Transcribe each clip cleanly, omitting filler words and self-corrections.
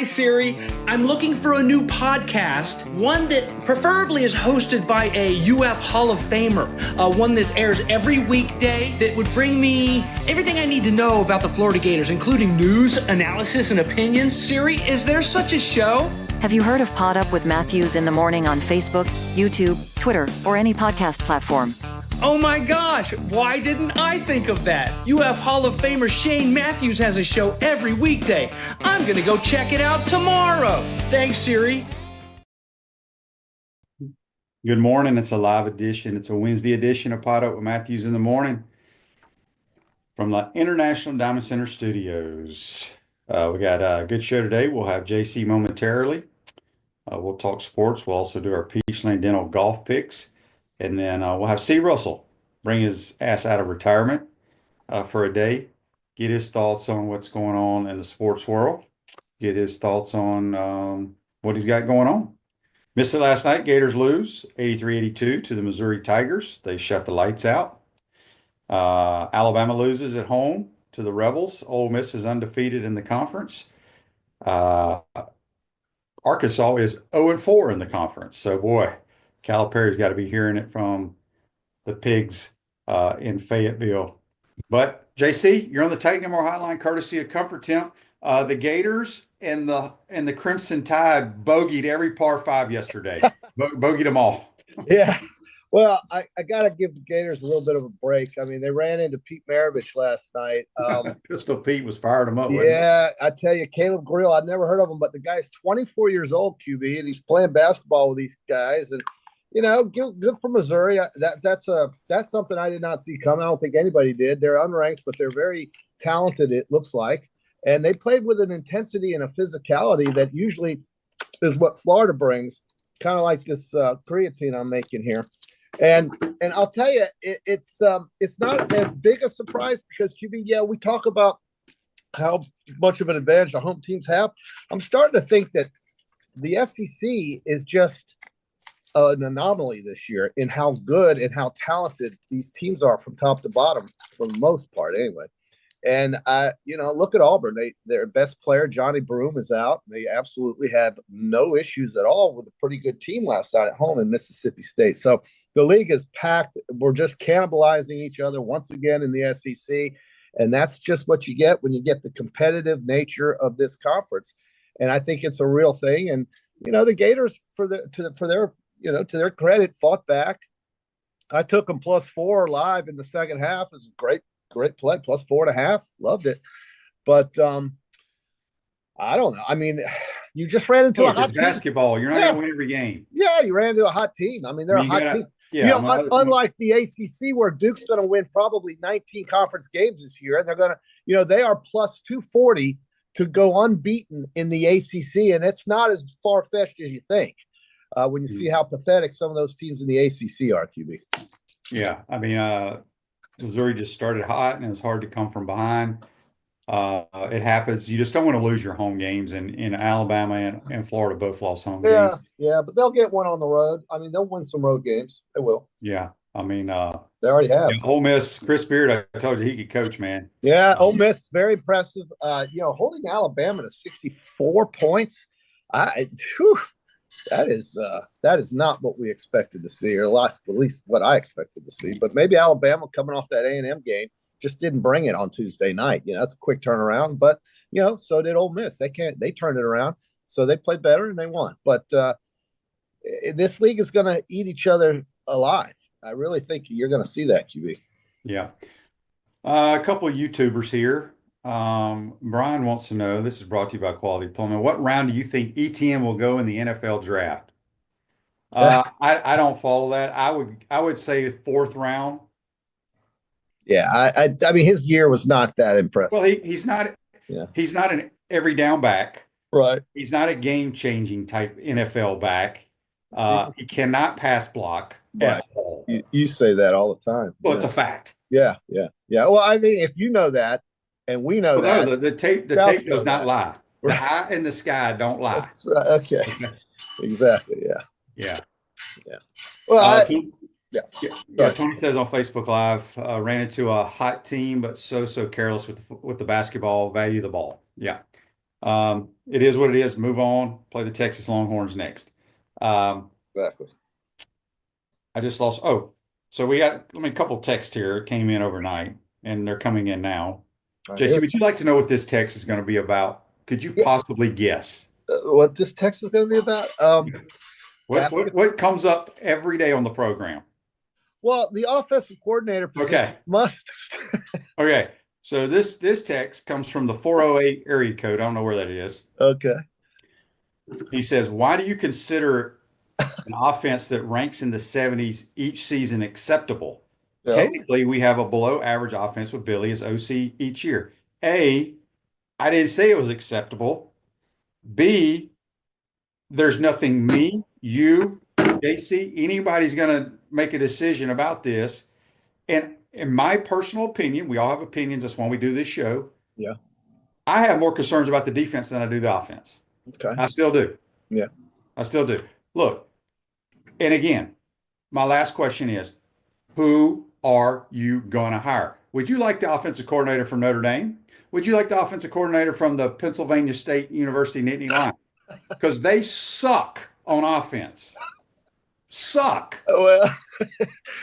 Hi, Siri. I'm looking for a new podcast, one that preferably is hosted by a UF Hall of Famer, one that airs every weekday that would bring me everything I need to know about the Florida Gators, including news, analysis, and opinions. Siri, is there such a show? Have you heard of PodUp with Matthews in the morning on Facebook, YouTube, Twitter, or any podcast platform? Oh my gosh, why didn't I think of that? UF Hall of Famer Shane Matthews has a show every weekday. I'm gonna go check it out tomorrow. Thanks, Siri. Good morning. It's a live edition. It's a Wednesday edition of PodUp with Matthews in the morning from the International Diamond Center Studios. We got a good show today. We'll have JC momentarily. We'll talk sports. We'll also do our Peachland Dental golf picks. And then we'll have Steve Russell bring his ass out of retirement for a day, get his thoughts on what's going on in the sports world, get his thoughts on what he's got going on. Missed it last night. Gators lose 83-82 to the Missouri Tigers. They shut the lights out. Alabama loses at home to the Rebels. Ole Miss is undefeated in the conference. Arkansas is 0-4 in the conference. So, boy, Calipari's got to be hearing it from the pigs in Fayetteville. But, JC, you're on the Titan More Hotline courtesy of Comfort Temp. The Gators and the Crimson Tide bogeyed every par 5 yesterday. Bogeyed them all. Yeah. Well, I got to give the Gators a little bit of a break. I mean, they ran into Pete Maravich last night. Pistol Pete was firing them up. Yeah, I tell you, Caleb Grill, I'd never heard of him, but the guy's 24 years old, QB, and he's playing basketball with these guys. And, you know, good for Missouri. That's something I did not see coming. I don't think anybody did. They're unranked, but they're very talented, it looks like. And they played with an intensity and a physicality that usually is what Florida brings, kind of like this creatine I'm making here. And I'll tell you, it's not as big a surprise because QB, yeah, we talk about how much of an advantage the home teams have. I'm starting to think that the SEC is just an anomaly this year in how good and how talented these teams are from top to bottom, for the most part, anyway. And look at Auburn. Their best player, Johnny Broome, is out. They absolutely have no issues at all with a pretty good team last night at home in Mississippi State. So the league is packed. We're just cannibalizing each other once again in the SEC, and that's just what you get when you get the competitive nature of this conference. And I think it's a real thing. And the Gators, to their credit, fought back. I took them +4 live in the second half. It was great play, +4.5. Loved it. But I don't know. I mean, you just ran into a hot team. Basketball. You're not going to win every game. Yeah, you ran into a hot team. I mean, they're a hot team. Yeah, unlike the ACC, where Duke's going to win probably 19 conference games this year, and they're going to, they are +240 to go unbeaten in the ACC, and it's not as far-fetched as you think when you see how pathetic some of those teams in the ACC are, QB. Yeah, I mean, Missouri just started hot, and it was hard to come from behind. It happens. You just don't want to lose your home games, and in Alabama and Florida both lost home games. Yeah, but they'll get one on the road. I mean, they'll win some road games. They will. Yeah, I mean, they already have. Ole Miss, Chris Beard, I told you he could coach, man. Yeah, Ole Miss, very impressive. Holding Alabama to 64 points. That is not what we expected to see, or at least what I expected to see. But maybe Alabama, coming off that A&M game, just didn't bring it on Tuesday night. That's a quick turnaround. But so did Ole Miss. They turned it around, so they played better and they won. But this league is going to eat each other alive. I really think you're going to see that, QB. Yeah, a couple of YouTubers here. Brian wants to know, this is brought to you by Quality Plumbing, what round do you think ETN will go in the NFL draft? I don't follow that. I would say 4th round. Yeah, I mean, his year was not that impressive. Well, he's not. Yeah. He's not an every down back. Right. He's not a game changing type NFL back. He cannot pass block at all. You say that all the time. Well, it's a fact. Yeah. Well, I think if you know that, and we know that. No, the tape does not lie. The eye in the sky don't lie. That's right. Okay. Exactly. Yeah. Well, Tony says on Facebook Live, ran into a hot team, but so careless with the basketball, value the ball. Yeah. It is what it is. Move on. Play the Texas Longhorns next. Exactly. I just lost. Oh, so we got, a couple texts here. It came in overnight and they're coming in now. JC, would you like to know what this text is going to be about? Could you possibly guess? What this text is going to be about? What comes up every day on the program? Well, the offensive coordinator position must. Okay. So this text comes from the 408 area code. I don't know where that is. Okay. He says, why do you consider an offense that ranks in the 70s each season acceptable? Yeah. Technically, we have a below average offense with Billy as OC each year. A, I didn't say it was acceptable. B, there's nothing me, you, JC, anybody's going to make a decision about this. And in my personal opinion, we all have opinions. That's why we do this show. Yeah. I have more concerns about the defense than I do the offense. Okay. I still do. Yeah. I still do. Look, and again, my last question is, who are you going to hire? Would you like the offensive coordinator from Notre Dame? Would you like the offensive coordinator from the Pennsylvania State University Nittany Lions? Because they suck on offense. Suck. Oh, well.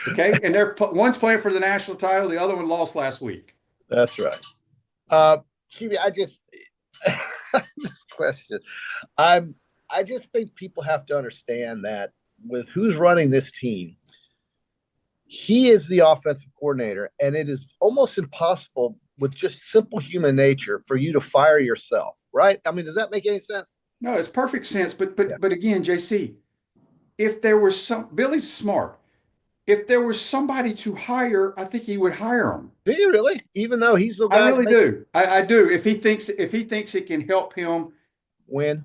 Okay. And one's playing for the national title. The other one lost last week. That's right. Kiwi, this question. I just think people have to understand that with who's running this team, he is the offensive coordinator, and it is almost impossible with just simple human nature for you to fire yourself, right? I mean, does that make any sense? No, it's perfect sense. But again, JC, if there was Billy's smart. If there was somebody to hire, I think he would hire him. Do you really? Even though he's the guy. I really do. I do. If he thinks it can help him win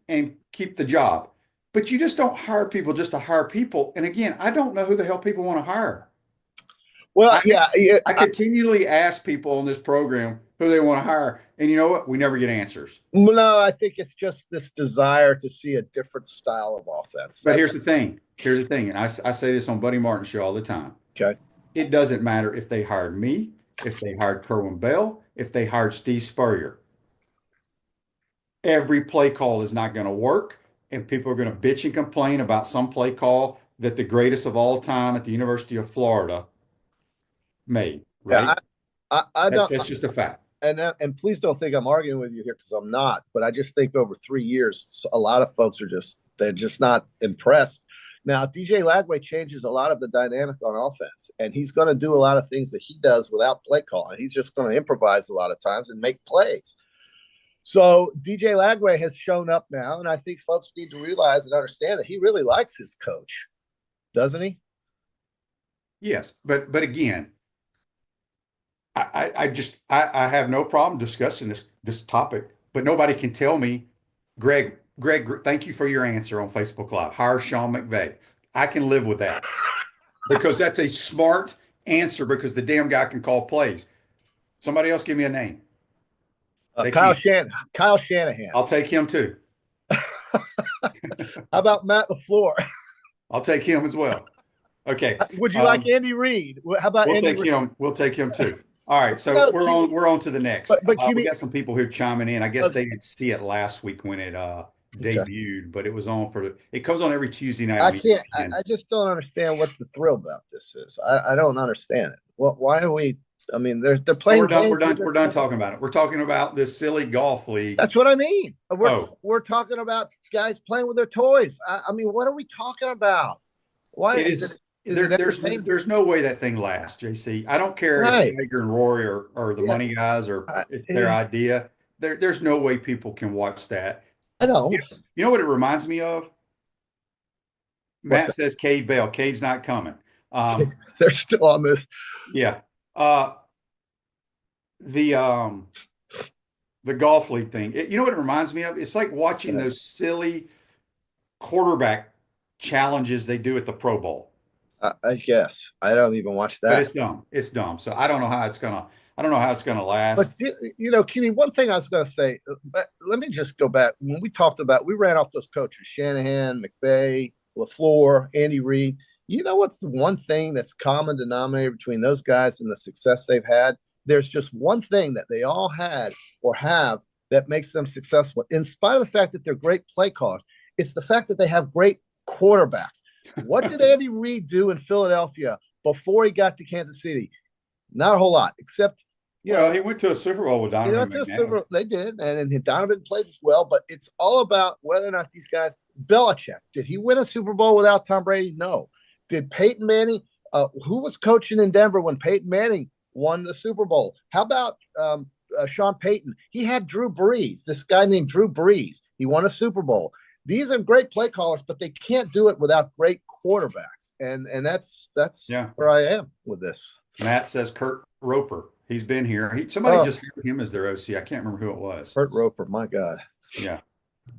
and keep the job. But you just don't hire people just to hire people. And again, I don't know who the hell people want to hire. Well, I continually ask people on this program who they want to hire. And you know what? We never get answers. No, I think it's just this desire to see a different style of offense. But here's the thing. And I say this on Buddy Martin's show all the time. Okay. It doesn't matter if they hired me, if they hired Kerwin Bell, if they hired Steve Spurrier. Every play call is not going to work, and people are going to bitch and complain about some play call that the greatest of all time at the University of Florida made. Right? Yeah, I don't. That's just a fact. And please don't think I'm arguing with you here, because I'm not. But I just think over 3 years, a lot of folks they're just not impressed. Now, DJ Lagway changes a lot of the dynamic on offense, and he's going to do a lot of things that he does without play calling. He's just going to improvise a lot of times and make plays. So DJ Lagway has shown up now, and I think folks need to realize and understand that he really likes his coach, doesn't he? Yes, but again, I have no problem discussing this topic, but nobody can tell me, Greg, thank you for your answer on Facebook Live. Hire Sean McVay. I can live with that because that's a smart answer, because the damn guy can call plays. Somebody else give me a name. Kyle Shanahan. I'll take him too. How about Matt LaFleur? I'll take him as well. Okay. Would you like Andy Reid? How about Andy Reid? We'll take him too. All right, so we're on to the next. But we got some people here chiming in. I guess they didn't see it last week when it debuted, but it was on it comes on every Tuesday night. I just don't understand what the thrill about this is. I don't understand it. Why are we? I mean, they're playing. We're done talking about it. We're talking about this silly golf league. That's what I mean. We're talking about guys playing with their toys. I mean, what are we talking about? Why is it? There's no way that thing lasts, JC. I don't care if Tiger and Rory or the money guys or it's their idea. There's no way people can watch that. I know. You know what it reminds me of? Matt says Cade Bell. Cade's not coming. They're still on this. Yeah. The golf league thing. You know what it reminds me of? It's like watching those silly quarterback challenges they do at the Pro Bowl. I guess I don't even watch that. But it's dumb. It's dumb. So I don't know how it's gonna last. But Kenny, one thing I was gonna say. But let me just go back when we talked about. We ran off those coaches: Shanahan, McVay, LaFleur, Andy Reid. You know what's the one thing that's common denominator between those guys and the success they've had? There's just one thing that they all had or have that makes them successful. In spite of the fact that they're great play callers, it's the fact that they have great quarterbacks. What did Andy Reid do in Philadelphia before he got to Kansas City? Not a whole lot, except he went to a Super Bowl with Donovan McNabb. They did, and Donovan played as well. But it's all about whether or not these guys. Belichick, did he win a Super Bowl without Tom Brady? No. Did Peyton Manning? Who was coaching in Denver when Peyton Manning won the Super Bowl? How about Sean Payton? He had Drew Brees. This guy named Drew Brees. He won a Super Bowl. These are great play callers, but they can't do it without great quarterbacks. And that's where I am with this. Matt says Kurt Roper. He's been here. Somebody just hired him as their OC. I can't remember who it was. Kurt Roper, my God. Yeah.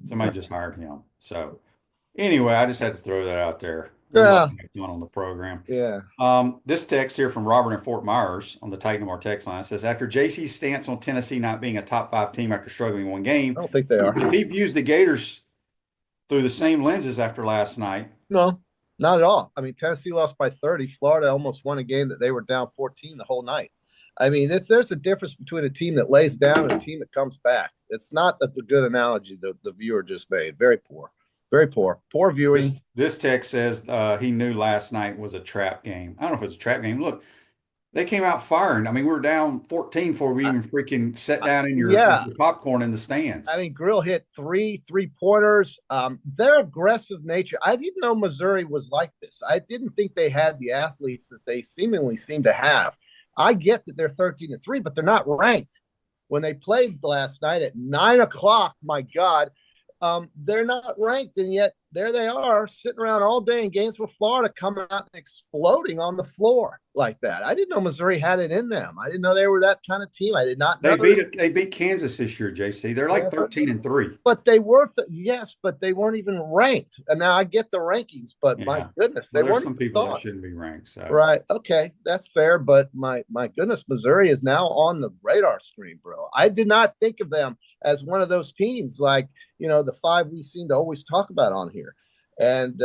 Somebody just hired him. So anyway, I just had to throw that out there. Yeah. On the program. Yeah. This text here from Robert in Fort Myers on the Titan Our text line says, after JC's stance on Tennessee not being a top 5 team after struggling one game, I don't think they are. He views the Gators through the same lenses after last night. No, not at all. I mean, Tennessee lost by 30. Florida almost won a game that they were down 14 the whole night. I mean, there's a difference between a team that lays down and a team that comes back. It's not a good analogy that the viewer just made. Very poor. Very poor. Poor viewing. This text says he knew last night was a trap game. I don't know if it was a trap game. Look, they came out firing. I mean, we were down 14 before we even freaking sat down in your popcorn in the stands. I mean, Grill hit 3 3-pointers. Their aggressive nature. I didn't know Missouri was like this. I didn't think they had the athletes that they seemingly seem to have. I get that they're 13-3, but they're not ranked. When they played last night at 9 o'clock, my God, they're not ranked, and yet there they are sitting around all day in Gainesville, Florida, coming out and exploding on the floor like that. I didn't know Missouri had it in them. I didn't know they were that kind of team. I did not know. They beat Kansas this year, JC. They're like 13-3. But they were but they weren't even ranked. And now I get the rankings, but my goodness, they weren't. Some people that shouldn't be ranked. So. Right. Okay, that's fair. But my goodness, Missouri is now on the radar screen, bro. I did not think of them as one of those teams like, the 5 we seem to always talk about on here. And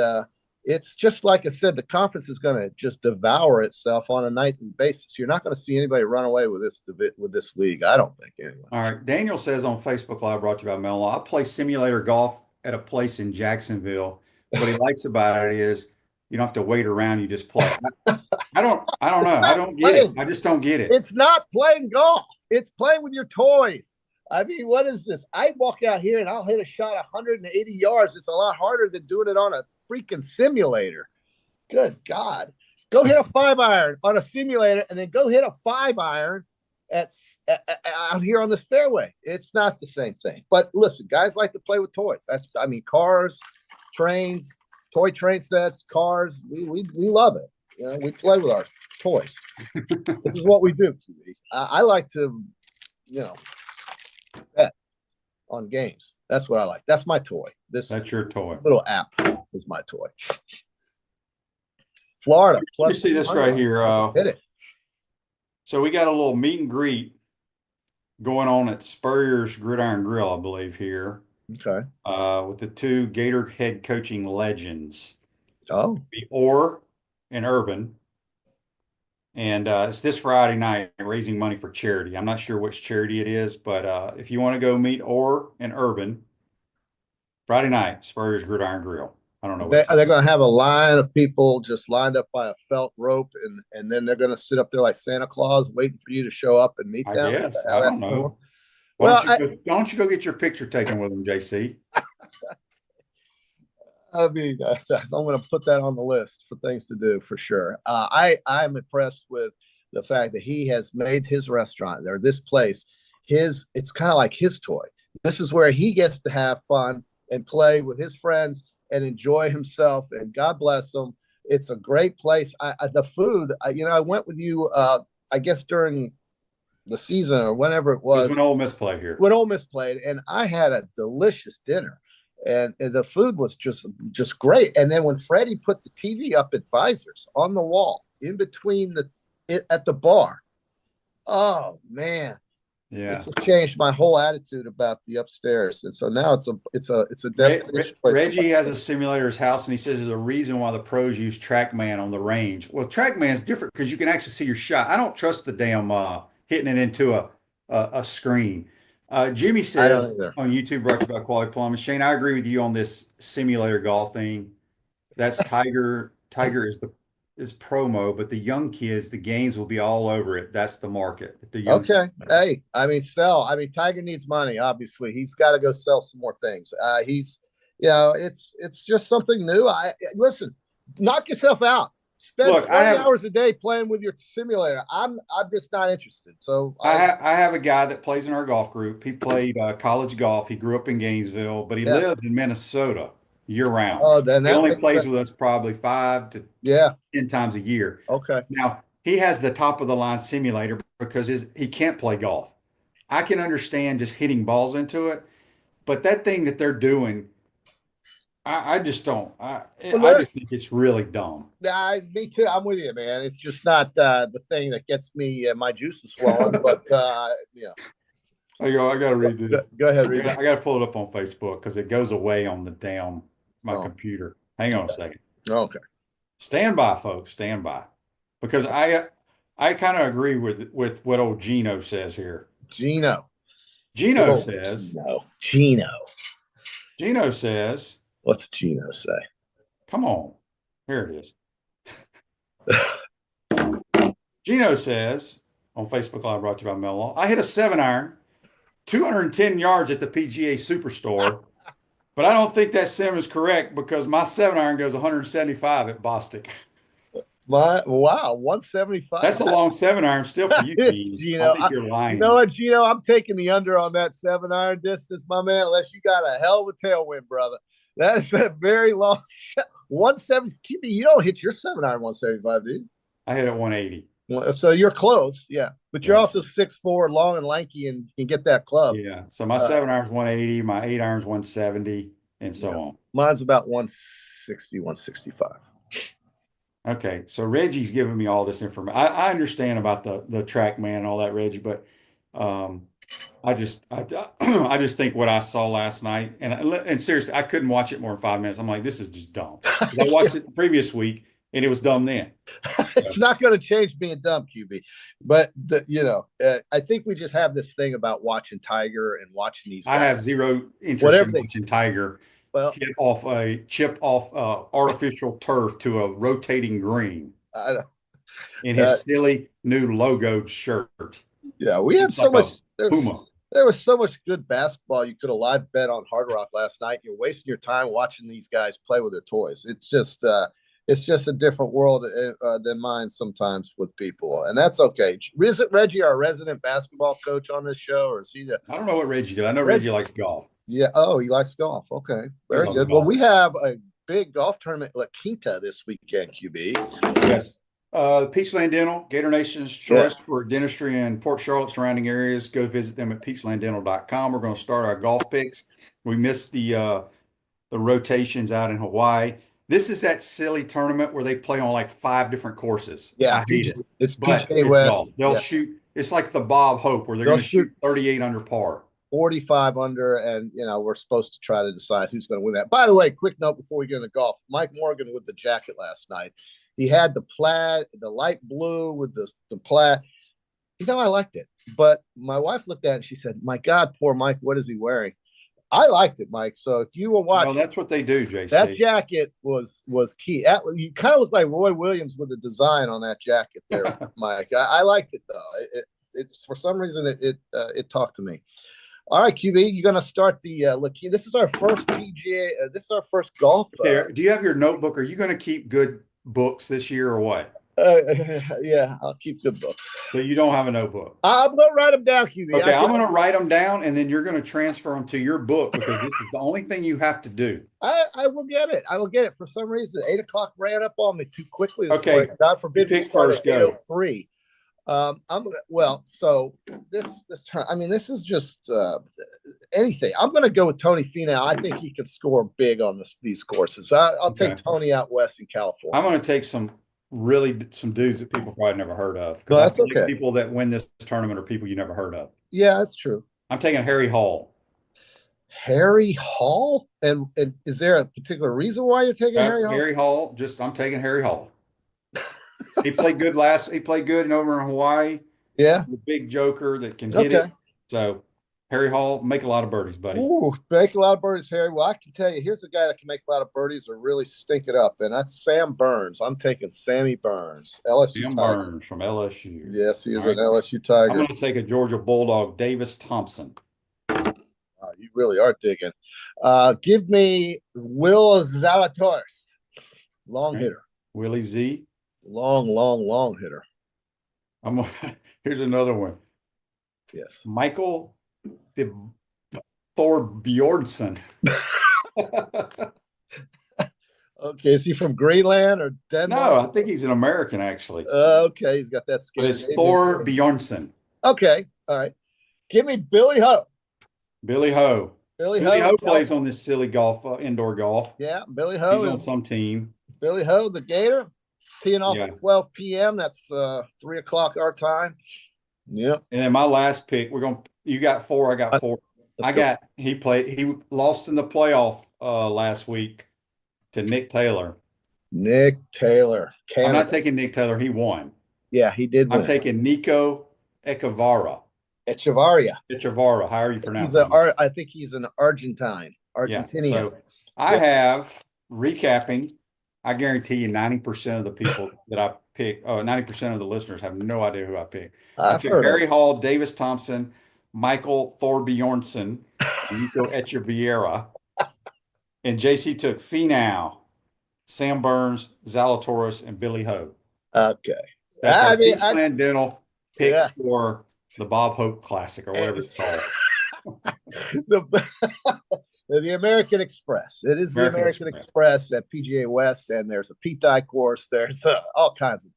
it's just like I said, the conference is going to just devour itself on a nightly basis. You're not going to see anybody run away with this league. I don't think anyway. All right. Daniel says on Facebook Live, brought to you by Mello, I play simulator golf at a place in Jacksonville. What he likes about it is you don't have to wait around. You just play. I don't know. I don't get it. I just don't get it. It's not playing golf. It's playing with your toys. I mean, what is this? I walk out here and I'll hit a shot 180 yards. It's a lot harder than doing it on a freaking simulator. Good God. Go hit a 5-iron on a simulator and then go hit a 5-iron out here on this fairway. It's not the same thing. But listen, guys like to play with toys. Cars, trains, toy train sets, cars. We love it. We play with our toys. This is what we do, QB. I like to, bet on games. That's what I like. That's my toy. That's your toy. Little app is my toy. Florida. You see this right here. Hit it. So we got a little meet and greet going on at Spurrier's Gridiron Grill, I believe, here. Okay. With the 2 Gator head coaching legends. Oh. Orr and Urban. And it's this Friday night, raising money for charity. I'm not sure which charity it is, but if you want to go meet Orr and Urban, Friday night, Spurrier's Gridiron Grill. I don't know. Are they going to have a line of people just lined up by a felt rope, and then they're going to sit up there like Santa Claus waiting for you to show up and meet them? Yes, I don't know. Why don't you go get your picture taken with them, JC? I mean, I'm going to put that on the list for things to do for sure. I'm impressed with the fact that he has made his restaurant or this place it's kind of like his toy. This is where he gets to have fun and play with his friends and enjoy himself. And God bless him. It's a great place. The food, I went with you, I guess during the season or whenever it was. When Ole Miss played here. When Ole Miss played, and I had a delicious dinner. And the food was just great. And then when Freddie put the TV up advisors on the wall in between at the bar, oh man, yeah, it just changed my whole attitude about the upstairs. And so now it's a destination place. Reggie has a simulator at his house, and he says there's a reason why the pros use TrackMan on the range. Well, TrackMan is different because you can actually see your shot. I don't trust the damn hitting it into a screen. Jimmy I says don't either. on YouTube, brought to you by Quality Plumbing. Shane, I agree with you on this simulator golf thing. That's Tiger. Tiger is promo, but the young kids, the games will be all over it. That's the market. The young Okay. Hey, I mean, Tiger needs money. Obviously, he's got to go sell some more things. It's just something new. Listen, knock yourself out. Spend Look, 20 hours a day playing with your simulator. I'm just not interested. So I have a guy that plays in our golf group. He played college golf. He grew up in Gainesville, but he Yeah. lives in Minnesota year round. Oh, then He that only makes plays sense. with us probably 5 to Yeah. 10 times a year. Okay. Now, he has the top of the line simulator because he can't play golf. I can understand just hitting balls into it, but that thing that they're doing, I just don't. I just think it's really dumb. Me too. I'm with you, man. It's just not the thing that gets me my juices flowing. But yeah. I got to read this. Go ahead, read it. I got to pull it up on Facebook because it goes away on my computer. Hang on a second. Okay. Stand by, folks. Stand by, because I kind of agree with what old Gino says here. Gino says. Gino. Says. What's Gino say? Come on, here it is. Gino says on Facebook Live, brought to you by Mel. I hit a 7-iron, 210 yards at the PGA Superstore, but I don't think that sim is correct because my 7-iron goes 175 at Bostic. Wow, 175. That's a long 7-iron still for you, Gino. I think you're lying. You know what, Gino? I'm taking the under on that 7-iron distance, my man, unless you got a hell of a tailwind, brother. That is a very long 170. You don't hit your 7-iron 175, do you? I hit it 180. So you're close, yeah. But you're also 6'4", long and lanky, and can get that club. Yeah. So my 7-iron's 180, my 8-iron's 170, and so on. Mine's about 160, 165. Okay, so Reggie's giving me all this information. I understand about the TrackMan and all that, Reggie, but I just think what I saw last night, and seriously, I couldn't watch it more than 5 minutes. I'm like, this is just dumb. I watched it the previous week, and it was dumb then. It's not going to change being dumb, QB. But I think we just have this thing about watching Tiger and watching these guys. I have zero interest in watching Tiger. Well, chip off artificial turf to a rotating green in his silly new logoed shirt. Yeah, we had so much. Puma. There was so much good basketball you could have live bet on Hard Rock last night. You're wasting your time watching these guys play with their toys. It's just a different world than mine sometimes with people, and that's okay. Isn't Reggie our resident basketball coach on this show, or is he I don't know what Reggie does. I know Reggie likes golf. Yeah. Oh, he likes golf. Okay. Very good. Well, we have a big golf tournament La Quinta this weekend, QB. Yes. Peachland Dental, Gator Nation's choice for dentistry in Port Charlotte surrounding areas. Go visit them at peachlanddental.com. We're going to start our golf picks. We missed the rotations out in Hawaii. This is that silly tournament where they play on like 5 different courses. Yeah. I hate it. It's golf. They'll shoot. It's like the Bob Hope where they're going to shoot 38 under par. 45 under, and we're supposed to try to decide who's going to win that. By the way, quick note before we get into golf: Mike Morgan with the jacket last night. He had the plaid, the light blue with the plaid. I liked it, but my wife looked at it and she said, "My God, poor Mike, what is he wearing?" I liked it, Mike. So if you were watching, that's what they do, JC. That jacket was key. You kind of look like Roy Williams with the design on that jacket there, Mike. I liked it though. It's for some reason it talked to me. All right, QB, you're going to start the this is our first PGA. This is our first golf. Do you have your notebook? Are you going to keep good books this year or what? Yeah, I'll keep good books. So you don't have a notebook? I'm going to write them down, QB. Okay, I'm going to write them down, and then you're going to transfer them to your book because this is the only thing you have to do. I will get it. I will get it. For some reason, 8 o'clock ran up on me too quickly. Okay, morning. God forbid. Pick first. Go. 3. So this turn. I mean, this is just anything. I'm going to go with Tony Finau. I think he can score big on these courses. I'll take Tony out west in California. I'm going to take some dudes that people probably never heard of. No, that's okay. People that win this tournament are people you never heard of. Yeah, that's true. I'm taking Harry Hall. Harry Hall, and is there a particular reason why you're taking Harry Hall? Harry Hall. I'm taking Harry Hall. He played good over in Hawaii. Yeah. The big joker that can hit it. So Harry Hall, make a lot of birdies, buddy. Ooh, make a lot of birdies, Harry. Well, I can tell you, here's a guy that can make a lot of birdies or really stink it up, and that's Sam Burns. I'm taking Sammy Burns, LSU Sam Tiger. Burns from LSU. Yes, he is All an right. LSU I'm Tiger. going to take a Georgia Bulldog, Davis Thompson. You really are digging. Give me Will Zalatoris, long hitter. Willie Z. Long hitter. Here's another one. Yes. Michael Thor Bjornsson. Okay, is he from Greenland or Denmark? No, I think he's an American, actually. Okay, he's got that skin. But it's Thor Bjornsson. Okay, all right. Give me Billy Ho. Billy Ho. Billy Ho plays on this silly golf, indoor golf. Yeah, Billy Ho. He's on some team. Billy Ho, the Gator, teeing off at 12 p.m. That's 3 o'clock our time. Yep. And then my last pick, you got 4, I got 4. He lost in the playoff last week to Nick Taylor. Nick Taylor. Canada. I'm not taking Nick Taylor. He won. Yeah, he did win. I'm taking Nico Echevarria. How are you pronouncing it? I think he's an Argentinian. Yeah. So I have, recapping, I guarantee you 90% of the people that I pick, 90% of the listeners have no idea who I picked. I took Harry Hall, Davis Thompson, Michael Thor Bjornsson, Nico Echevarria, and JC took Finau, Sam Burns, Zalatoris, and Billy Ho. Okay. That's our Big Plan Dental picks for the Bob Hope Classic or whatever it's called. The American Express. It is the American Express at PGA West, and there's a Pete Dye course. There's all kinds of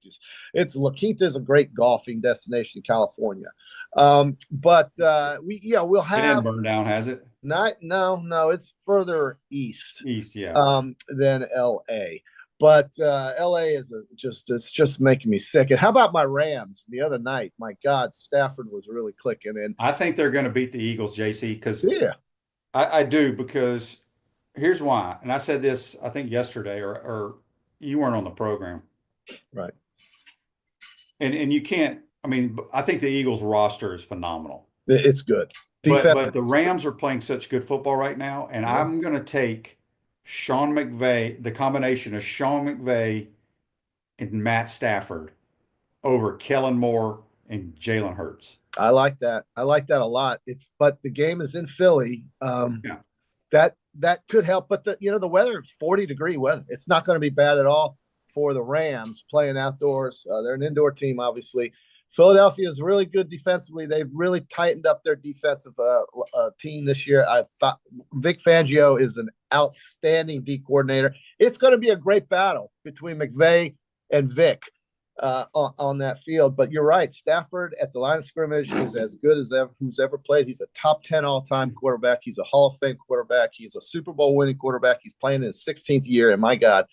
La Quinta's a great golfing destination in California. But we'll have. It didn't burn down, has it? No, it's further east. Than LA. But LA is it's just making me sick. And how about my Rams the other night? My God, Stafford was really clicking in. I think they're going to beat the Eagles, JC, because I do, because here's why. And I said this, I think yesterday, or you weren't on the program. Right. And you can't, I think the Eagles roster is phenomenal. It's good. But the Rams are playing such good football right now. And I'm going to take Sean McVay, the combination of Sean McVay and Matt Stafford over Kellen Moore and Jalen Hurts. I like that. I like that a lot. But the game is in Philly. That could help. But the weather, 40-degree weather. It's not going to be bad at all for the Rams playing outdoors. They're an indoor team, obviously. Philadelphia is really good defensively. They've really tightened up their defensive team this year. Vic Fangio is an outstanding D coordinator. It's going to be a great battle between McVay and Vic on that field. But you're right. Stafford at the line of scrimmage is as good as who's ever played. He's a top 10 all-time quarterback. He's a Hall of Fame quarterback. He's a Super Bowl winning quarterback. He's playing in his 16th year. And my God,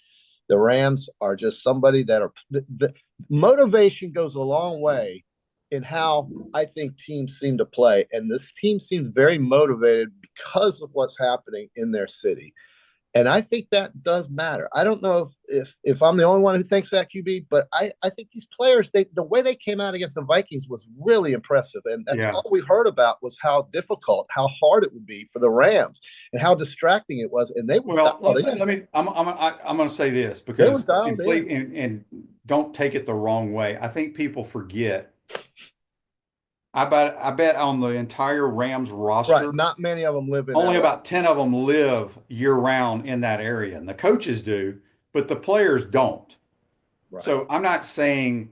the Rams are just somebody that the motivation goes a long way in how I think teams seem to play. And this team seems very motivated because of what's happening in their city. And I think that does matter. I don't know if I'm the only one who thinks that, QB, but I think these players, the way they came out against the Vikings was really impressive. And that's all we heard about was how difficult, how hard it would be for the Rams and how distracting it was. And they were I'm going to say this because and don't take it the wrong way. I think people forget. I bet on the entire Rams roster, right, not many of them live in only about 10 of them live year round in that area. And the coaches do, but the players don't. Right. So I'm not saying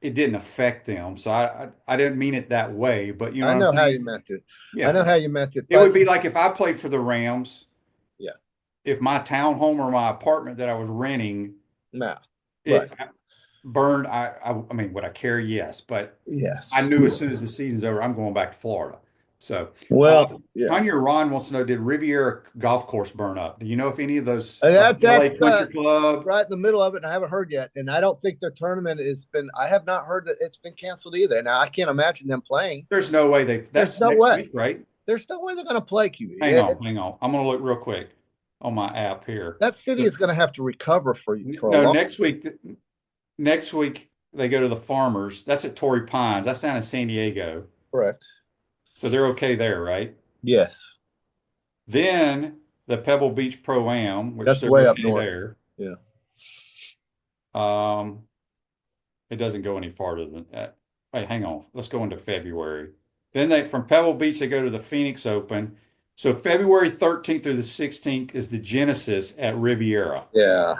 it didn't affect them. So I didn't mean it that way, but I know how you meant it. Yeah. I know how you meant it. It would be like if I played for the Rams. Yeah. If my townhome or my apartment that I was renting burned, I mean, would I care? Yes, but I knew as soon as the season's over, I'm going back to Florida. So, Tanya Ron wants to know: did Riviera Golf Course burn up? Do you know if any of those LA Country Club right in the middle of it? And I haven't heard yet, and I don't think their tournament has been. I have not heard that it's been canceled either. Now I can't imagine them playing. There's no way That's no way, week, right? There's no way they're going to play QB. Hang on. I'm going to look real quick on my app here. That city is going to have to recover for you. Next week they go to the Farmers. That's at Torrey Pines. That's down in San Diego. Correct. So they're okay there, right? Yes. Then the Pebble Beach Pro-Am, which That's they're way up okay north. there. Yeah. It doesn't go any farther than that. Wait, hang on. Let's go into February. Then from Pebble Beach, they go to the Phoenix Open. So February 13th through the 16th is the Genesis at Riviera. Yeah.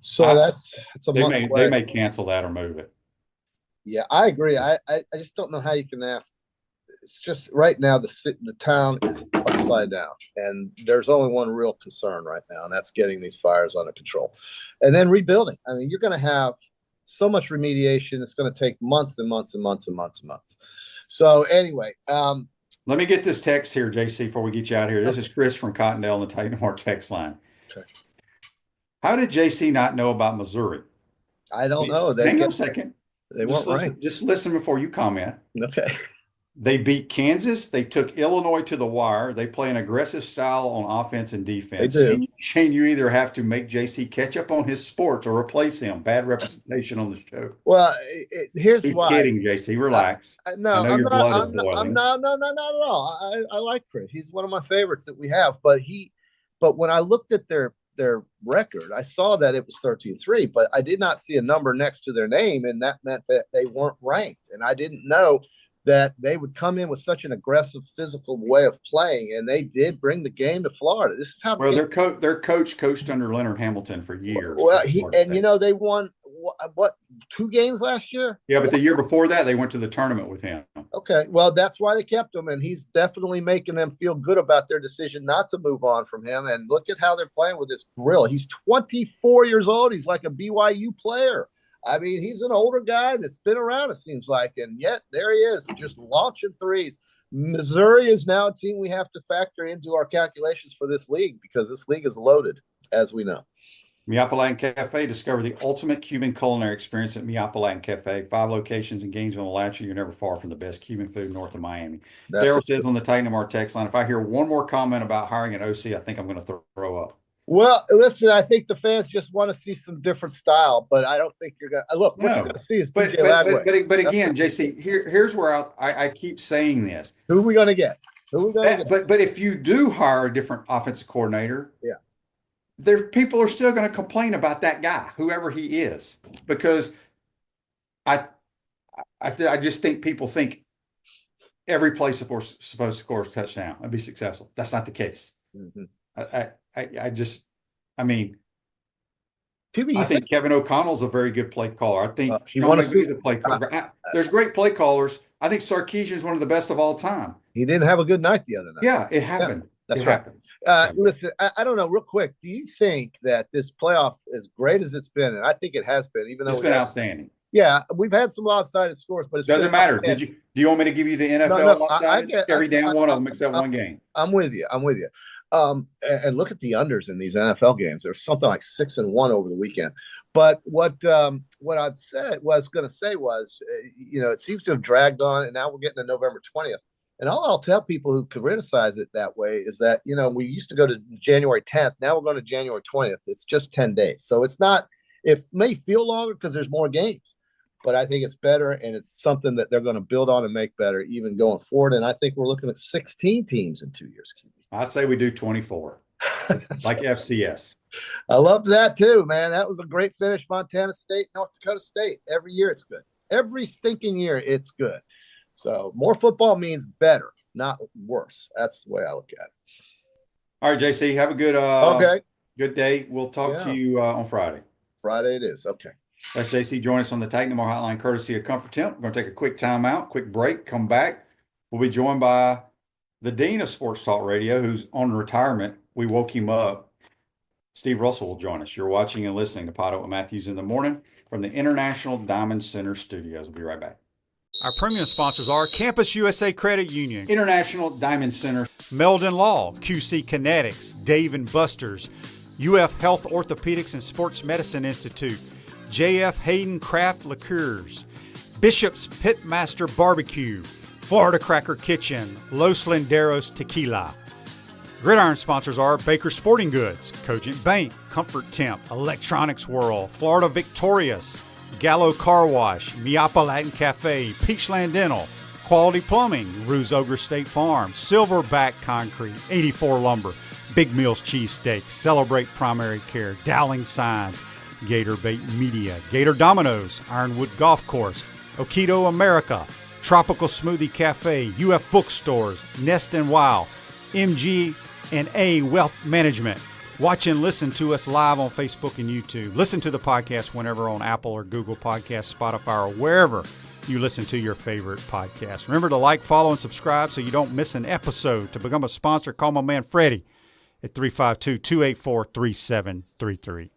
So that's a They month may away. cancel that or move it. Yeah, I agree. I just don't know how you can ask. It's just right now the town is upside down, and there's only one real concern right now, and that's getting these fires under control, and then rebuilding. I mean, you're going to have so much remediation. It's going to take months and months and months and months and months. So anyway, let me get this text here, JC, before we get you out of here. This is Chris from Cottondale on the Titan Moore text line. Okay. How did JC not know about Missouri? I don't know. Hang on a second. They weren't ranked. Just listen before you comment. Okay. They beat Kansas. They took Illinois to the wire. They play an aggressive style on offense and defense. They do. Shane, you either have to make JC catch up on his sports or replace him. Bad representation on the show. Well, here's He's why. kidding, JC. Relax. No, I know I'm your not, blood is boiling. No, not at all. I like Chris. He's one of my favorites that we have. But when I looked at their record, I saw that it was 13-3, but I did not see a number next to their name, and that meant that they weren't ranked. And I didn't know that they would come in with such an aggressive, physical way of playing, and they did bring the game to Florida. This is how. Well, their coach coached under Leonard Hamilton for years. Well, they won what 2 games last year? Yeah, but the year before that, they went to the tournament with him. Okay, well, that's why they kept him, and he's definitely making them feel good about their decision not to move on from him. And look at how they're playing with this grill. He's 24 years old. He's like a BYU player. I mean, he's an older guy that's been around, it seems like, and yet there he is, just launching threes. Missouri is now a team we have to factor into our calculations for this league because this league is loaded, as we know. Miapalan Cafe, discover the ultimate Cuban culinary experience at Miapalan Cafe. 5 locations in Gainesville and Alachua. You're never far from the best Cuban food north of Miami. Daryl says on the Titan MR text line, if I hear one more comment about hiring an OC, I think I'm going to throw up. Well, listen, I think the fans just want to see some different style, but I don't think you're going to look. What you're going to see is DJ Ladway. But again, JC, here's where I keep saying this. Who are we going to get? But if you do hire a different offensive coordinator, yeah, people are still going to complain about that guy, whoever he is, because I just think people think every play supposed to score a touchdown and be successful. That's not the case. Mm-hmm. I think Kevin O'Connell's a very good play caller. I think Sean McVay's a play caller. There's great play callers. I think Sarkisian is one of the best of all time. He didn't have a good night the other night. Yeah, it happened. Yeah, that's right. Listen, I don't know, real quick. Do you think that this playoff, as great as it's been, and I think it has been, even though it's been outstanding. Yeah, we've had some lopsided scores, but it doesn't matter. Do you want me to give you the NFL lopsided? Every damn one of them except one game. I'm with you. And look at the unders in these NFL games. There's something like 6-1 over the weekend. But what I was going to say was, it seems to have dragged on, and now we're getting to November 20th. And all I'll tell people who criticize it that way is that, we used to go to January 10th. Now we're going to January 20th. It's just 10 days. So it may feel longer because there's more games, but I think it's better, and it's something that they're going to build on and make better even going forward. And I think we're looking at 16 teams in 2 years. I say we do 24, like FCS. I love that too, man. That was a great finish. Montana State, North Dakota State. Every year it's good. Every stinking year it's good. So more football means better, not worse. That's the way I look at it. All right, JC, have a good good day. We'll talk to you on Friday. Friday it is. Okay. That's JC. Join us on the Titan MR Hotline, courtesy of Comfort Temp. We're going to take a quick timeout, quick break, come back. We'll be joined by the Dean of Sports Talk Radio, who's on retirement. We woke him up. Steve Russell will join us. You're watching and listening to PodUp with Matthews in the morning from the International Diamond Center Studios. We'll be right back. Our premium sponsors are Campus USA Credit Union, International Diamond Center, Meldon Law, QC Kinetics, Dave & Buster's, UF Health Orthopedics and Sports Medicine Institute, JF Hayden Craft Liqueurs, Bishop's Pitmaster Barbecue, Florida Cracker Kitchen, Los Linderos Tequila. Gridiron sponsors are Baker Sporting Goods, Cogent Bank, Comfort Temp, Electronics World, Florida Victorious, Gallo Car Wash, Miapa Latin Cafe, Peachland Dental, Quality Plumbing, Ruse Ogre State Farm, Silverback Concrete, 84 Lumber, Big Mills Cheesesteak, Celebrate Primary Care, Dowling Sign, Gator Bait Media, Gator Dominoes, Ironwood Golf Course, Okido America, Tropical Smoothie Cafe, UF Bookstores, Nest and Wow, MG&A Wealth Management. Watch and listen to us live on Facebook and YouTube. Listen to the podcast whenever on Apple or Google Podcasts, Spotify, or wherever you listen to your favorite podcast. Remember to like, follow, and subscribe so you don't miss an episode. To become a sponsor, call my man Freddie at 352-284-3733.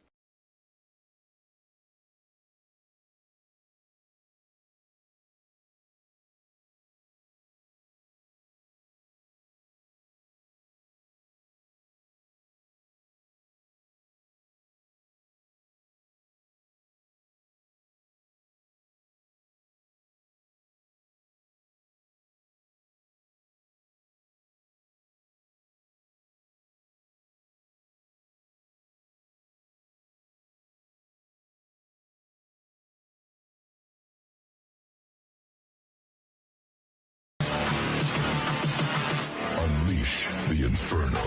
Unleash the Inferno.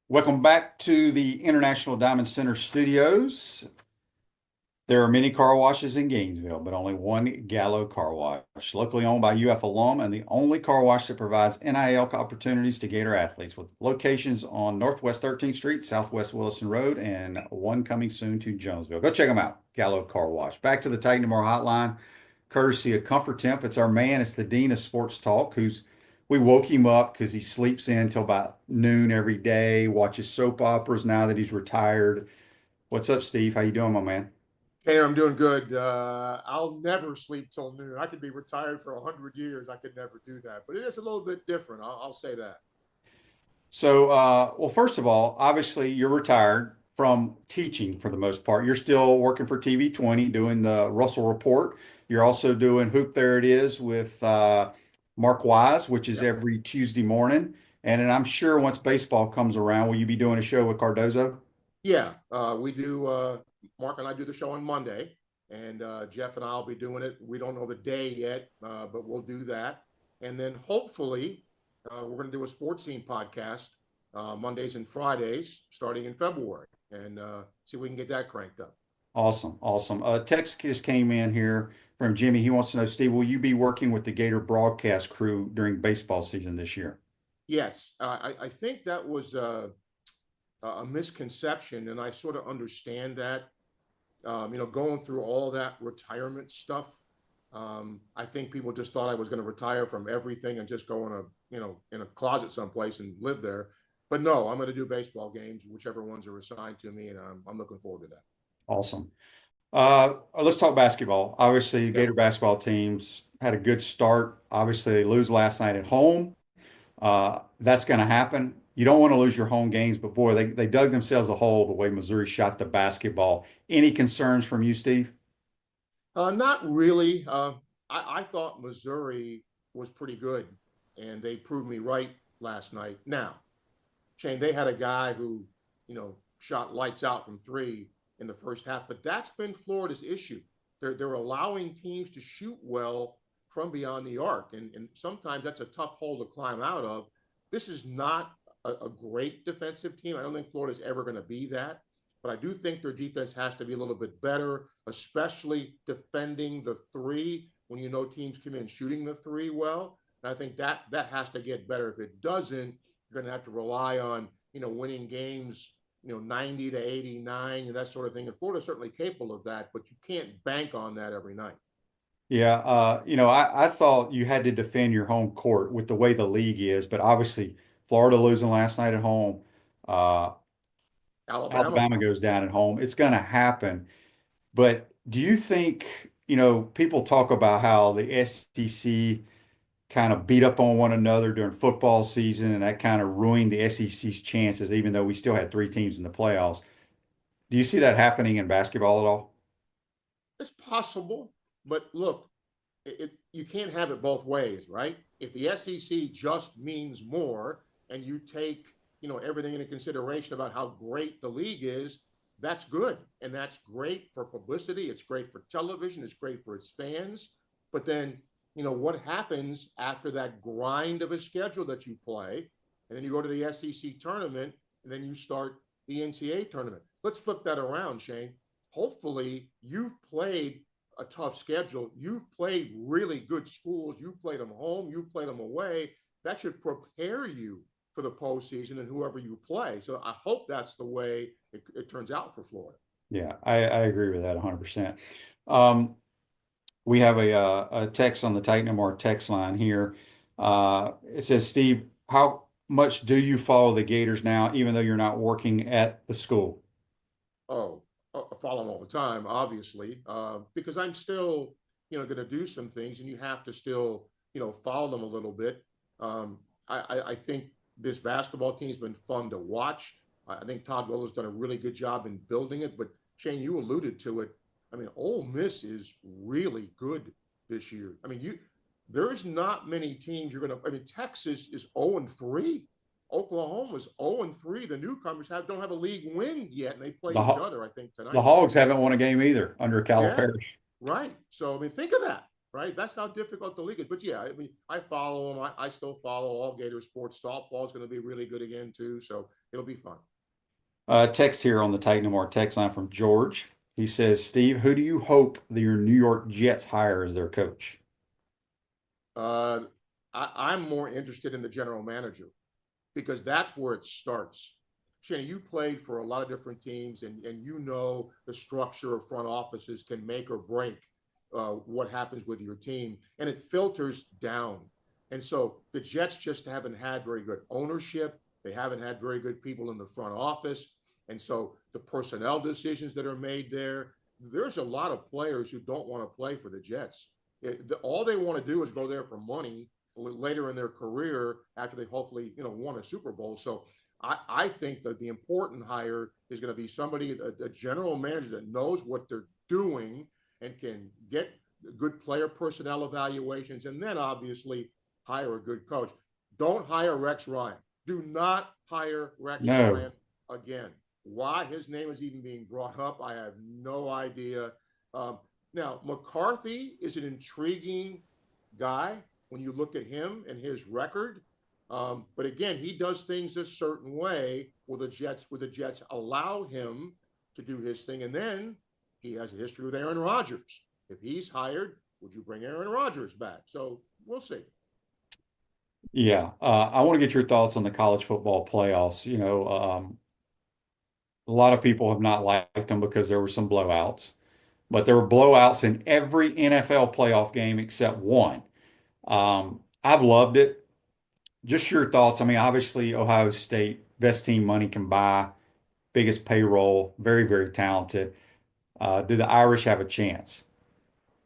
Welcome back to the International Diamond Center Studios. There are many car washes in Gainesville, but only one Gallo Car Wash, locally owned by UF alum and the only car wash that provides NIL opportunities to Gator athletes, with locations on Northwest 13th Street, Southwest Williston Road, and one coming soon to Jonesville. Go check them out, Gallo Car Wash. Back to the Titan Tomorrow Hotline, courtesy of Comfort Temp. It's our man, it's the Dean of Sports Talk, we woke him up because he sleeps in till about noon every day, watches soap operas now that he's retired. What's up, Steve? How you doing, my man? Hey, I'm doing good. I'll never sleep till noon. I could be retired for 100 years. I could never do that. But it is a little bit different. I'll say that. So, well, first of all, obviously you're retired from teaching for the most part. You're still working for TV20, doing the Russell Report. You're also doing Hoop There It Is with Mark Wise, which is every Tuesday morning. And then I'm sure once baseball comes around, will you be doing a show with Cardozo? Yeah, we do. Mark and I do the show on Monday, and Jeff and I'll be doing it. We don't know the day yet, but we'll do that. And then hopefully we're going to do a sports scene podcast Mondays and Fridays starting in February, and see if we can get that cranked up. Awesome. Awesome. Text just came in here from Jimmy. He wants to know, Steve, will you be working with the Gator broadcast crew during baseball season this year? Yes, I think that was a misconception, and I sort of understand that. Going through all that retirement stuff, I think people just thought I was going to retire from everything and just go in a closet someplace and live there. But no, I'm going to do baseball games, whichever ones are assigned to me, and I'm looking forward to that. Awesome. Let's talk basketball. Obviously, the Gator basketball teams had a good start. Obviously, they lose last night at home. That's going to happen. You don't want to lose your home games, but boy, they dug themselves a hole the way Missouri shot the basketball. Any concerns from you, Steve? Not really. I thought Missouri was pretty good, and they proved me right last night. Now, Shane, they had a guy who, shot lights out from three in the first half, but that's been Florida's issue. They're allowing teams to shoot well from beyond the arc, and sometimes that's a tough hole to climb out of. This is not a great defensive team. I don't think Florida's ever going to be that, but I do think their defense has to be a little bit better, especially defending the three when teams come in shooting the three well. And I think that has to get better. If it doesn't, you're going to have to rely on, winning games, 90 to 89 and that sort of thing. And Florida's certainly capable of that, but you can't bank on that every night. Yeah, I thought you had to defend your home court with the way the league is, but obviously Florida losing last night at home, Alabama goes down at home. It's going to happen. But do you think, people talk about how the SEC kind of beat up on one another during football season, and that kind of ruined the SEC's chances, even though we still had three teams in the playoffs. Do you see that happening in basketball at all? It's possible, but look, you can't have it both ways, right? If the SEC just means more, and you take everything into consideration about how great the league is, that's good, and that's great for publicity. It's great for television. It's great for its fans. But then what happens after that grind of a schedule that you play, and then you go to the SEC tournament, and then you start the NCAA tournament. Let's flip that around, Shane. Hopefully, you've played a tough schedule. You've played really good schools. You played them home. You played them away. That should prepare you for the postseason and whoever you play. So I hope that's the way it turns out for Florida. Yeah, I agree with that 100%. We have a text on the Titan MR text line here. It says, Steve, how much do you follow the Gators now, even though you're not working at the school? Oh, I follow them all the time, obviously, because I'm still, going to do some things, and you have to still, follow them a little bit. I think this basketball team has been fun to watch. I think Todd Willer's done a really good job in building it. But Shane, you alluded to it. I mean, Ole Miss is really good this year. I mean, there's not many teams you're going to. I mean, Texas is 0-3. Oklahoma's 0-3. The newcomers don't have a league win yet, and they play each other, I think, tonight. The Hogs haven't won a game either under Calipari. Right. So, I mean, think of that, right? That's how difficult the league is. But, yeah, I mean, I follow them. I still follow all Gator sports. Softball is going to be really good again, too. So, it'll be fun. Text here on the Titan MR text line from George. He says, Steve, who do you hope that your New York Jets hire as their coach? I'm more interested in the general manager, because that's where it starts. Shane, you played for a lot of different teams, and the structure of front offices can make or break what happens with your team, and it filters down. And so the Jets just haven't had very good ownership. They haven't had very good people in the front office. And so the personnel decisions that are made there's a lot of players who don't want to play for the Jets. All they want to do is go there for money later in their career after they hopefully, won a Super Bowl. So I think that the important hire is going to be somebody, a general manager that knows what they're doing and can get good player personnel evaluations, and then obviously hire a good coach. Don't hire Rex Ryan. Do not hire Rex Ryan again. Why his name is even being brought up, I have no idea. Now, McCarthy is an intriguing guy when you look at him and his record. But again, he does things a certain way. Will the Jets allow him to do his thing? And then he has a history with Aaron Rodgers. If he's hired, would you bring Aaron Rodgers back? So we'll see. Yeah, I want to get your thoughts on the college football playoffs. A lot of people have not liked them because there were some blowouts, but there were blowouts in every NFL playoff game except one. I've loved it. Just your thoughts. I mean, obviously, Ohio State, best team money can buy, biggest payroll, very, very talented. Do the Irish have a chance?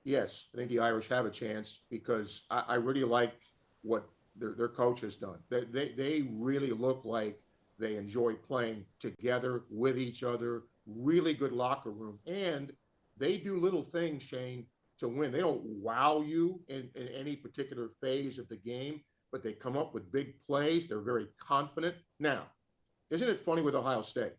Yes, I think the Irish have a chance, because I really like what their coach has done. They really look like they enjoy playing together with each other, really good locker room. And they do little things, Shane, to win. They don't wow you in any particular phase of the game, but they come up with big plays. They're very confident. Now, isn't it funny with Ohio State?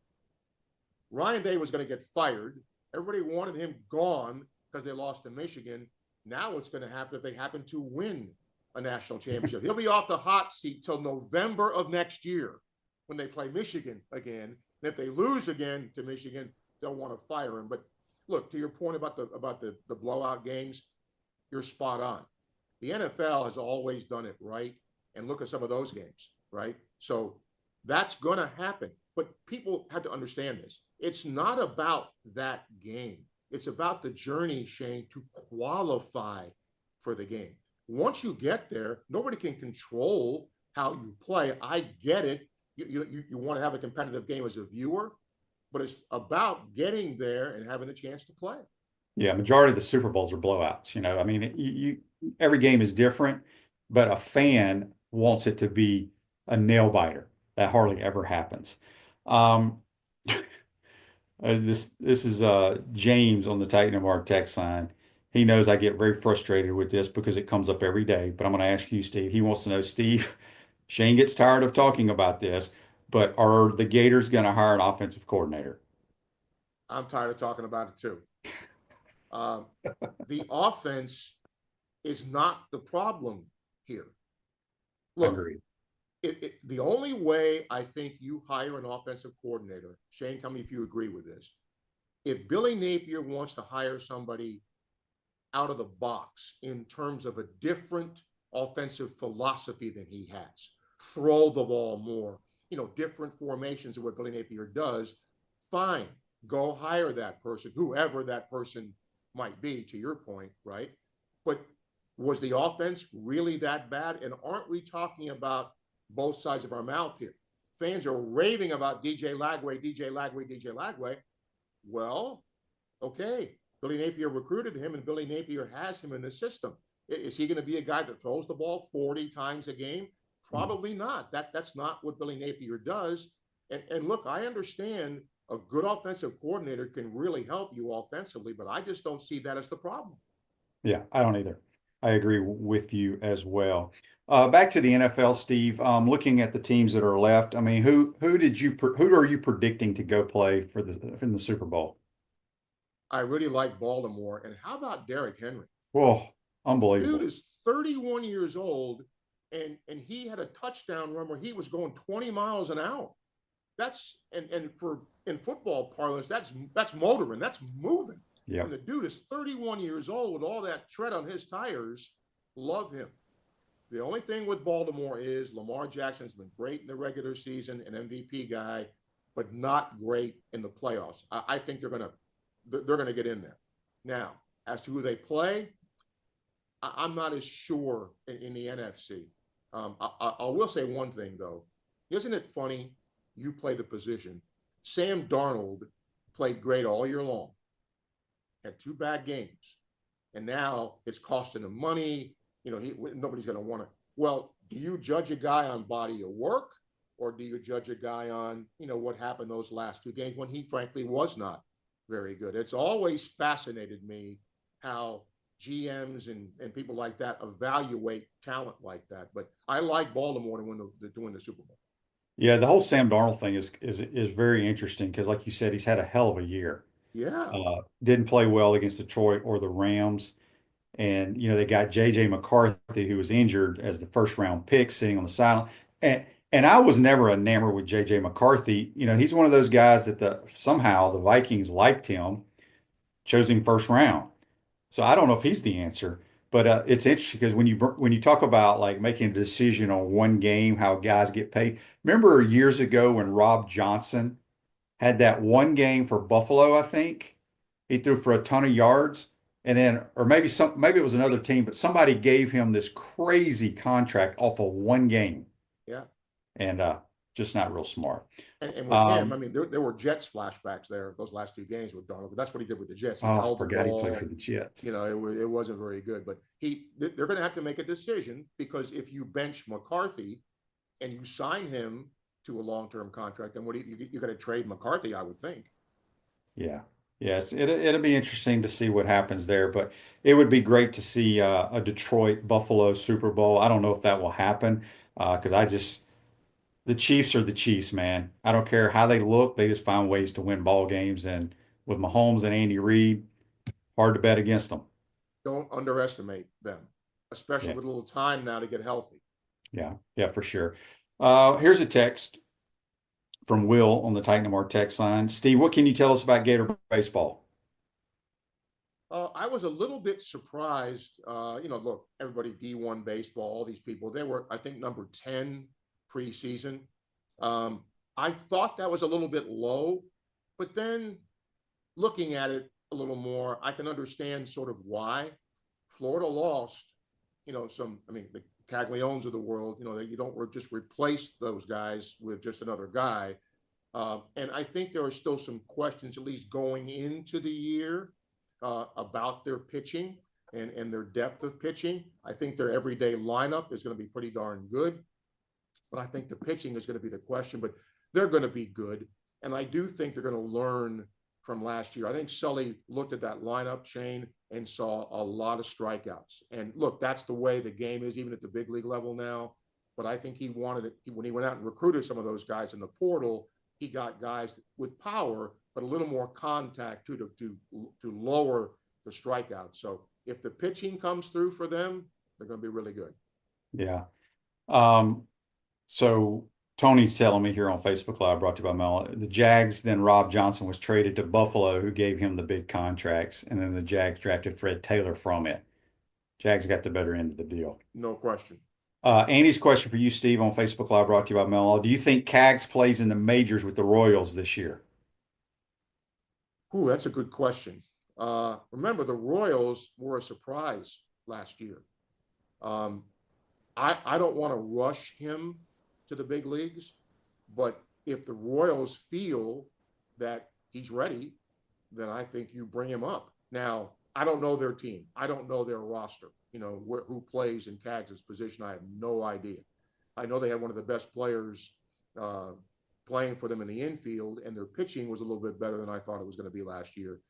Ryan Day was going to get fired. Everybody wanted him gone because they lost to Michigan. Now what's going to happen if they happen to win a national championship? He'll be off the hot seat till November of next year when they play Michigan again. And if they lose again to Michigan, they'll want to fire him. But look, to your point about the blowout games, you're spot on. The NFL has always done it right. And look at some of those games, right? So that's going to happen. But people have to understand this. It's not about that game. It's about the journey, Shane, to qualify for the game. Once you get there, nobody can control how you play. I get it. You want to have a competitive game as a viewer, but it's about getting there and having a chance to play. Yeah, majority of the Super Bowls are blowouts. I mean, every game is different, but a fan wants it to be a nail biter. That hardly ever happens. This is James on the Titan MR text line. He knows I get very frustrated with this because it comes up every day. But I'm going to ask you, Steve. He wants to know, Steve, Shane gets tired of talking about this, but are the Gators going to hire an offensive coordinator? I'm tired of talking about it too. The offense is not the problem here. Look, Agreed. the only way I think you hire an offensive coordinator, Shane, tell me if you agree with this. If Billy Napier wants to hire somebody out of the box in terms of a different offensive philosophy than he has, throw the ball more, different formations of what Billy Napier does, fine, go hire that person, whoever that person might be, to your point, right? But was the offense really that bad? And aren't we talking about both sides of our mouth here? Fans are raving about DJ Lagway, DJ Lagway, DJ Lagway. Well, okay, Billy Napier recruited him, and Billy Napier has him in the system. Is he going to be a guy that throws the ball 40 times a game? Probably not. That's not what Billy Napier does. And look, I understand a good offensive coordinator can really help you offensively, but I just don't see that as the problem. Yeah, I don't either. I agree with you as well. Back to the NFL, Steve. Looking at the teams that are left, I mean, who are you predicting to go play in the Super Bowl? I really like Baltimore. And how about Derrick Henry? Whoa, unbelievable. Dude is 31 years old, and he had a touchdown run where he was going 20 miles an hour. That's and for in football parlance, that's motoring, that's moving. Yeah. And the dude is 31 years old with all that tread on his tires. Love him. The only thing with Baltimore is Lamar Jackson's been great in the regular season, an MVP guy, but not great in the playoffs. I think they're gonna get in there. Now, as to who they play, I'm not as sure in the NFC. I will say one thing though. Isn't it funny? You play the position. Sam Darnold played great all year long. Had 2 bad games, and now it's costing him money. Nobody's going to want to. Well, do you judge a guy on body of work, or do you judge a guy on what happened those last 2 games when he frankly was not very good? It's always fascinated me how GMs and people like that evaluate talent like that. But I like Baltimore to win the Super Bowl. Yeah, the whole Sam Darnold thing is very interesting because, like you said, he's had a hell of a year. Yeah. Didn't play well against Detroit or the Rams. And, they got J.J. McCarthy, who was injured as the first round pick, sitting on the sideline. And I was never enamored with J.J. McCarthy. He's one of those guys that somehow the Vikings liked him, chose him first round. So I don't know if he's the answer, but it's interesting because when you talk about like making a decision on one game, how guys get paid. Remember years ago when Rob Johnson had that one game for Buffalo, I think he threw for a ton of yards, and then, or maybe it was another team, but somebody gave him this crazy contract off of one game. Yeah. And just not real smart. And with him, I mean, there were Jets flashbacks there those last 2 games with Darnold, but that's what he did with the Jets. He held the forgot he ball. played for the Jets. It wasn't very good, but they're going to have to make a decision, because if you bench McCarthy and you sign him to a long-term contract, then you got to trade McCarthy, I would think. Yeah. Yes, it'll be interesting to see what happens there, but it would be great to see a Detroit Buffalo Super Bowl. I don't know if that will happen because the Chiefs are the Chiefs, man. I don't care how they look; they just find ways to win ball games. And with Mahomes and Andy Reid, hard to bet against them. Don't underestimate them, especially Yeah. with a little time now to get healthy. Yeah, for sure. Here's a text from Will on the Titan Our text line. Steve, what can you tell us about Gator baseball? I was a little bit surprised. Look, everybody D1 baseball, all these people, they were, I think, number 10 preseason. I thought that was a little bit low, but then looking at it a little more, I can understand sort of why. Florida lost, the Cagliones of the world, you don't just replace those guys with just another guy. And I think there are still some questions, at least going into the year, about their pitching and their depth of pitching. I think their everyday lineup is going to be pretty darn good, but I think the pitching is going to be the question, but they're going to be good. And I do think they're going to learn from last year. I think Sully looked at that lineup, Shane, and saw a lot of strikeouts. And look, that's the way the game is, even at the big league level now. But I think he wanted it when he went out and recruited some of those guys in the portal. He got guys with power, but a little more contact to lower the strikeouts. So if the pitching comes through for them, they're going to be really good. Yeah. So Tony's telling me here on Facebook Live, brought to you by Mel, the Jags, then Rob Johnson was traded to Buffalo, who gave him the big contracts, and then the Jags drafted Fred Taylor from it. Jags got the better end of the deal. No question. Andy's question for you, Steve, on Facebook Live, brought to you by Mel. Do you think Cags plays in the majors with the Royals this year? Ooh, that's a good question. Remember, the Royals were a surprise last year. I don't want to rush him to the big leagues, but if the Royals feel that he's ready, then I think you bring him up. Now, I don't know their team. I don't know their roster. Who plays in Cags' position. I have no idea. I know they had one of the best players playing for them in the infield, and their pitching was a little bit better than I thought it was going to be last year.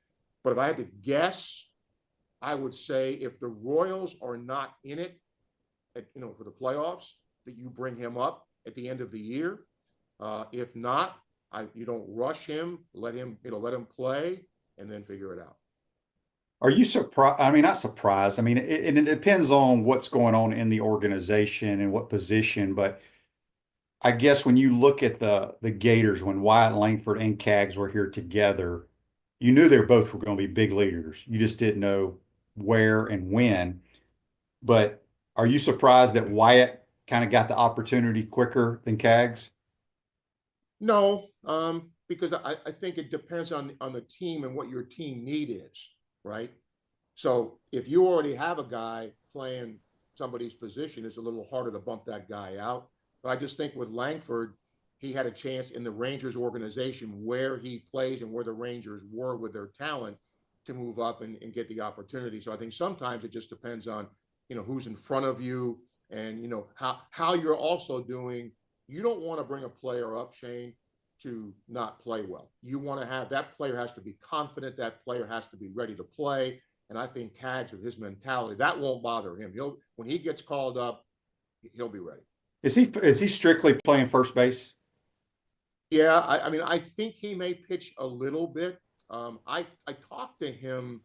But if I had to guess, I would say if the Royals are not in it, for the playoffs, that you bring him up at the end of the year. If not, you don't rush him. Let him play, and then figure it out. Are you surprised? I mean, not surprised. I mean, it depends on what's going on in the organization and what position. But I guess when you look at the Gators, when Wyatt Langford and Cags were here together, you knew they both were going to be big leaders. You just didn't know where and when. But are you surprised that Wyatt kind of got the opportunity quicker than Cags? No, because I think it depends on the team and what your team need is. Right. So if you already have a guy playing somebody's position, it's a little harder to bump that guy out. But I just think with Langford, he had a chance in the Rangers organization where he plays and where the Rangers were with their talent to move up and get the opportunity. So I think sometimes it just depends on, who's in front of you and, how you're also doing. You don't want to bring a player up, Shane, to not play well. You want to have that player has to be confident. That player has to be ready to play. And I think Cags, with his mentality, that won't bother him. When he gets called up, he'll be ready. Is he strictly playing first base? Yeah, I think he may pitch a little bit. I talked to him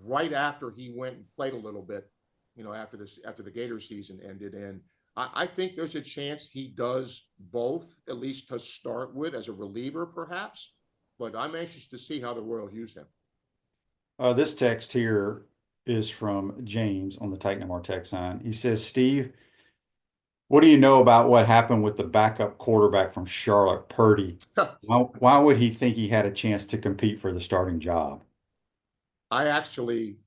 right after he went and played a little bit, after the Gator season ended, and I think there's a chance he does both, at least to start with, as a reliever, perhaps. But I'm anxious to see how the Royals use him. This text here is from James on the Titan MR text line. He says, Steve, what do you know about what happened with the backup quarterback from Charlotte, Purdy? Why would he think he had a chance to compete for the starting job? I actually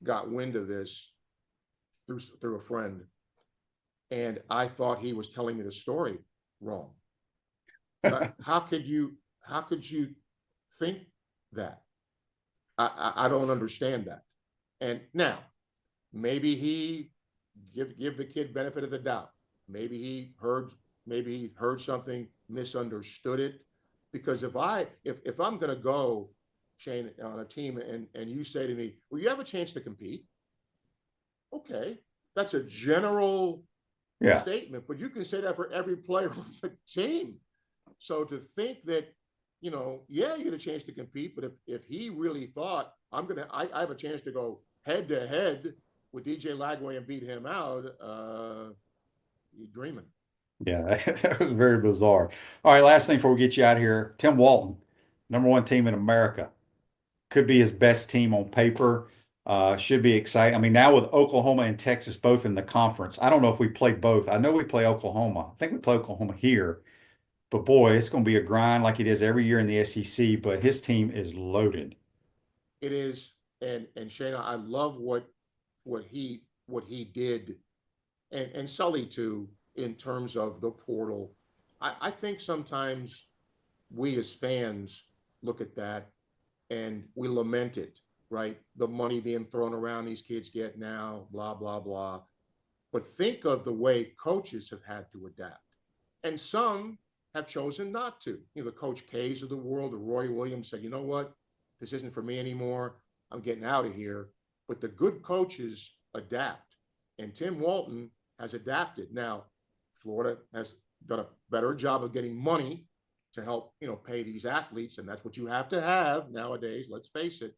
got wind of this through a friend. And I thought he was telling me the story wrong. How could you think that? I don't understand that. And now, maybe he give the kid benefit of the doubt. Maybe he heard something, misunderstood it. Because if I'm going to go, Shane, on a team and you say to me, well, you have a chance to compete. Okay, that's a general statement, but you can say that for every player on the team. So to think that, you get a chance to compete, but if he really thought I have a chance to go head to head with DJ Lagway and beat him out, you're dreaming. Yeah, that was very bizarre. All right, last thing before we get you out of here, Tim Walton, #1 team in America, could be his best team on paper. Should be exciting. I mean, now with Oklahoma and Texas both in the conference, I don't know if we play both. I know we play Oklahoma. I think we play Oklahoma here. But boy, it's going to be a grind like it is every year in the SEC. But his team is loaded. It is, and Shayna, I love what he did, and Sully too, in terms of the portal. I think sometimes we as fans look at that and we lament it. Right? The money being thrown around these kids get now, blah, blah, blah. But think of the way coaches have had to adapt. And some have chosen not to. The Coach K's of the world, the Roy Williams said, you know what? this isn't for me anymore. I'm getting out of here. But the good coaches adapt. And Tim Walton has adapted. Now, Florida has done a better job of getting money to help, pay these athletes. And that's what you have to have nowadays, let's face it.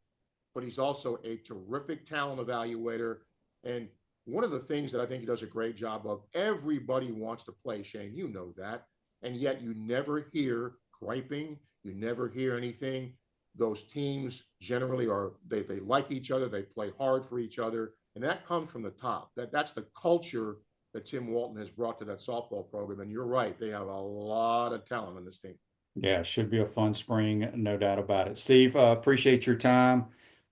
But he's also a terrific talent evaluator. And one of the things that I think he does a great job of, everybody wants to play, Shane, you know that. And yet you never hear griping. You never hear anything. Those teams generally they like each other. They play hard for each other. And that comes from the top. That's the culture that Tim Walton has brought to that softball program. And you're right. They have a lot of talent on this team. Yeah, it should be a fun spring, no doubt about it. Steve, appreciate your time.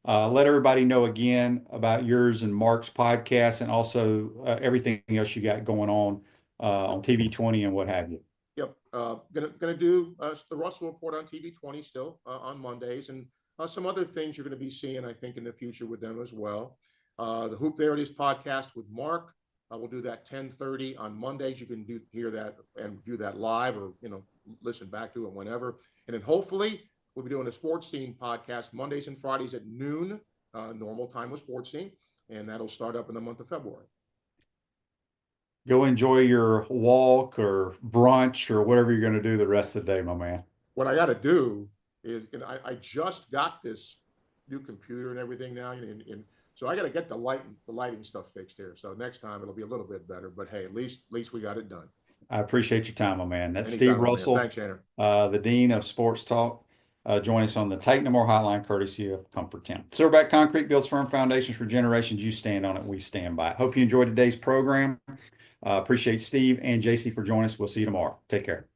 Let everybody know again about yours and Mark's podcast, and also everything else you got going on TV20 and what have you. Yep. Gonna do the Russell Report on TV20 still on Mondays, and some other things you're going to be seeing, I think, in the future with them as well. The Hoop There It Is podcast with Mark. We'll do that 10:30 on Mondays. You can hear that and view that live, or listen back to it whenever. And then hopefully we'll be doing a Sports Scene podcast Mondays and Fridays at noon, normal time with Sports Scene, and that'll start up in the month of February. Go enjoy your walk or brunch or whatever you're going to do the rest of the day, my man. What I got to do is, I just got this new computer and everything now, and so I got to get the lighting stuff fixed here. So next time it'll be a little bit better. But hey, at least we got it done. I appreciate your time, my man. That's Anytime, Steve Russell, man. Thanks, Shannon. The Dean of Sports Talk. Join us on the Take No More Hotline, courtesy of Comfort Town. Silverback Concrete builds firm foundations for generations. You stand on it, we stand by it. Hope you enjoyed today's program. Appreciate Steve and JC for joining us. We'll see you tomorrow. Take care.